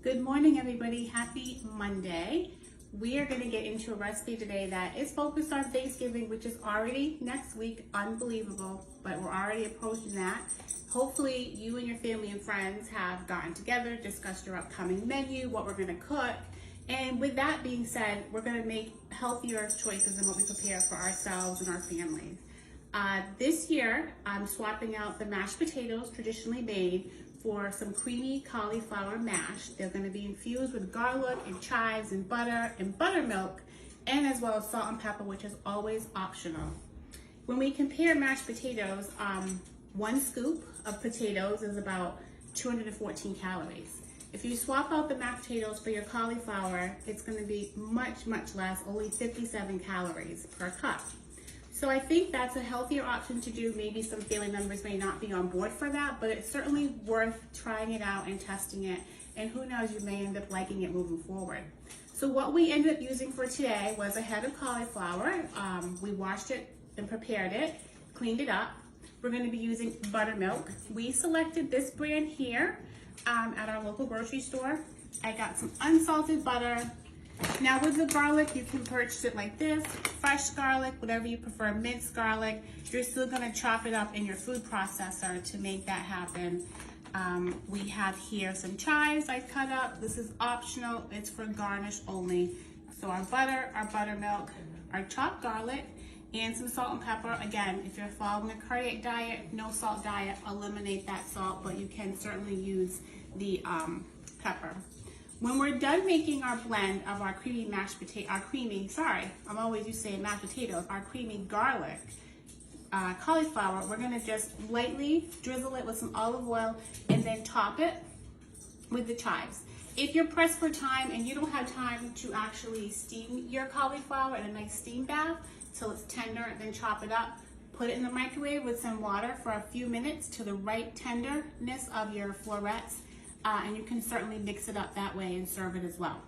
Good morning, everybody. Happy Monday. We are going to get into a recipe today that is focused on Thanksgiving, which is already next week. Unbelievable, but we're already approaching that. Hopefully you and your family and friends have gotten together, discussed your upcoming menu, what we're going to cook. And with that being said, we're going to make healthier choices in what we prepare for ourselves and our families. This year, I'm swapping out the mashed potatoes traditionally made for some creamy cauliflower mash. They're going to be infused with garlic and chives and buttermilk, and as well as salt and pepper, which is always optional. When we compare mashed potatoes, 1 scoop of potatoes is about 214 calories. If you swap out the mashed potatoes for your cauliflower, it's going to be much, much less, only 57 calories per cup. So I think that's a healthier option to do. Maybe some family members may not be on board for that, but it's certainly worth trying it out and testing it. And who knows, you may end up liking it moving forward. So what we ended up using for today was a head of cauliflower. We washed it and prepared it, cleaned it up. We're going to be using buttermilk. We selected this brand here at our local grocery store. I got some unsalted butter. Now with the garlic, you can purchase it like this, fresh garlic, whatever you prefer, minced garlic. You're still gonna chop it up in your food processor to make that happen. We have here some chives I cut up. This is optional, it's for garnish only. So our butter, our buttermilk, our chopped garlic, and some salt and pepper. Again, if you're following a cardiac diet, no salt diet, eliminate that salt, but you can certainly use the pepper. When we're done making our blend of our creamy mashed potato, our creamy garlic cauliflower, we're gonna just lightly drizzle it with some olive oil and then top it with the chives. If you're pressed for time and you don't have time to actually steam your cauliflower in a nice steam bath till it's tender, then chop it up, put it in the microwave with some water for a few minutes to the right tenderness of your florets. And you can certainly mix it up that way and serve it as well.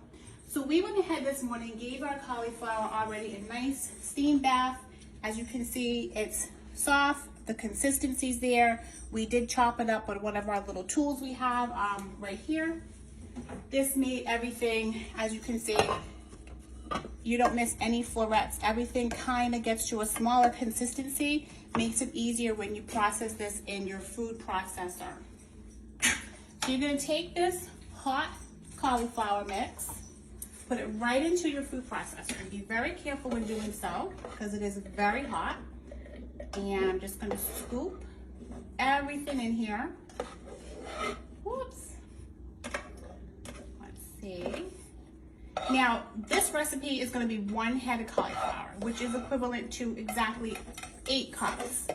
So we went ahead this morning, gave our cauliflower already a nice steam bath. As you can see, it's soft, the consistency's there. We did chop it up with one of our little tools we have right here. This made everything, as you can see, you don't miss any florets. Everything kind of gets to a smaller consistency, makes it easier when you process this in your food processor. So you're going to take this hot cauliflower mix, put it right into your food processor. Be very careful when doing so because it is very hot. And I'm just going to scoop everything in here. Whoops. Let's see. Now, this recipe is going to be 1 head of cauliflower, which is equivalent to exactly 8 cups.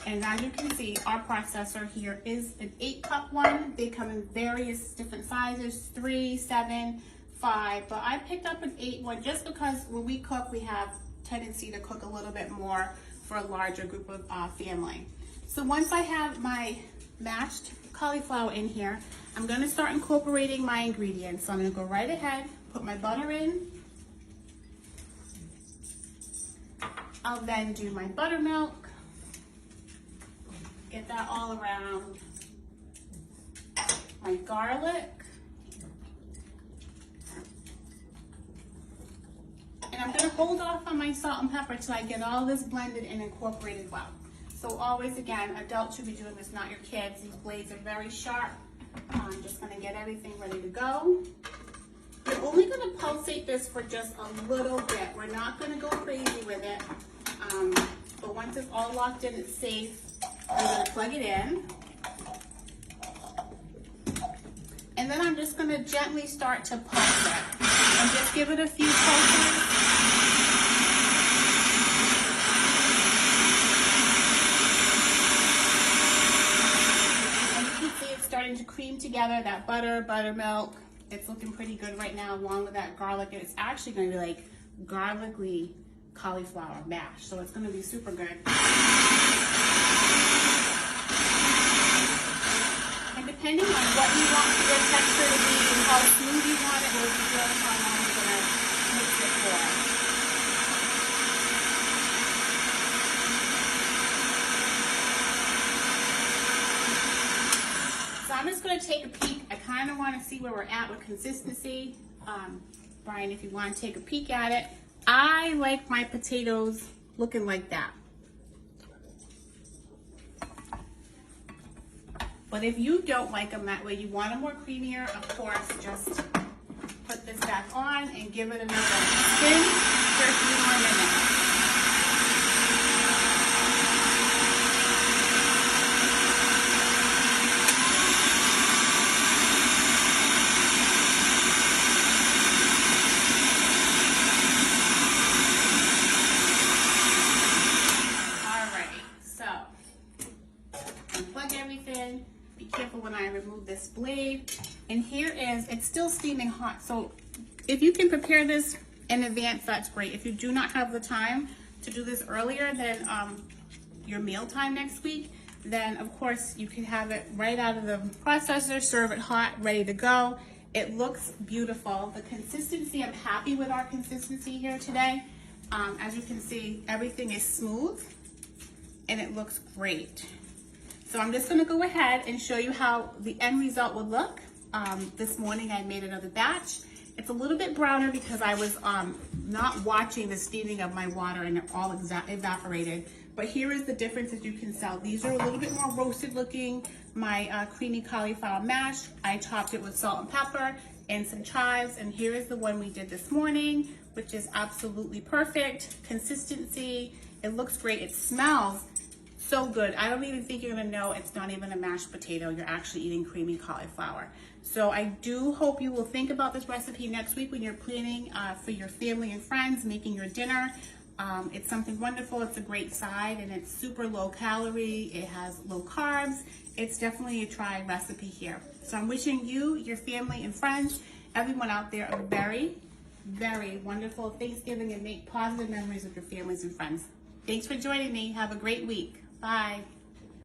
And as you can see, our processor here is an 8-cup one. They come in various different sizes, 3, 7, 5, but I picked up an 8 one just because when we cook, we have tendency to cook a little bit more for a larger group of family. So once I have my mashed cauliflower in here, I'm gonna start incorporating my ingredients. So I'm gonna go right ahead, put my butter in. I'll then do my buttermilk. Get that all around. My garlic. And I'm gonna hold off on my salt and pepper till I get all this blended and incorporated well. So always, again, adults should be doing this, not your kids. These blades are very sharp. I'm just gonna get everything ready to go. We're only gonna pulsate this for just a little bit. We're not gonna go crazy with it. But once it's all locked in, it's safe. I'm going to plug it in. And then I'm just going to gently start to pulse it. And just give it a few pulses. And you can see it's starting to cream together, that butter, buttermilk. It's looking pretty good right now along with that garlic. And it's actually going to be like garlicky cauliflower mash. So it's going to be super good. And depending on what you want your texture to be and how smooth you want it, will determine how long you're going to mix it for. So I'm just gonna take a peek. I kind of want to see where we're at with consistency. Brian, if you want to take a peek at it, I like my potatoes looking like that. But if you don't like them that way, you want them more creamier, of course, just put this back on and give it another spin for a few more minutes. Be careful when I remove this blade. And here is, it's still steaming hot. So if you can prepare this in advance, that's great. If you do not have the time to do this earlier than your meal time next week, then of course you can have it right out of the processor, serve it hot, ready to go. It looks beautiful. The consistency, I'm happy with our consistency here today. As you can see, everything is smooth and it looks great. So I'm just gonna go ahead and show you how the end result would look. This morning I made another batch. It's a little bit browner because I was not watching the steaming of my water and it all evaporated. But here is the difference that you can tell. These are a little bit more roasted looking. My creamy cauliflower mash, I topped it with salt and pepper and some chives. And here is the one we did this morning, which is absolutely perfect. Consistency, it looks great, it smells so good. I don't even think you're gonna know it's not even a mashed potato. You're actually eating creamy cauliflower. So I do hope you will think about this recipe next week when you're planning for your family and friends, making your dinner. It's something wonderful. It's a great side and it's super low calorie. It has low carbs. It's definitely a tried recipe here. So I'm wishing you, your family and friends, everyone out there a very, very wonderful Thanksgiving and make positive memories with your families and friends. Thanks for joining me. Have a great week. Bye.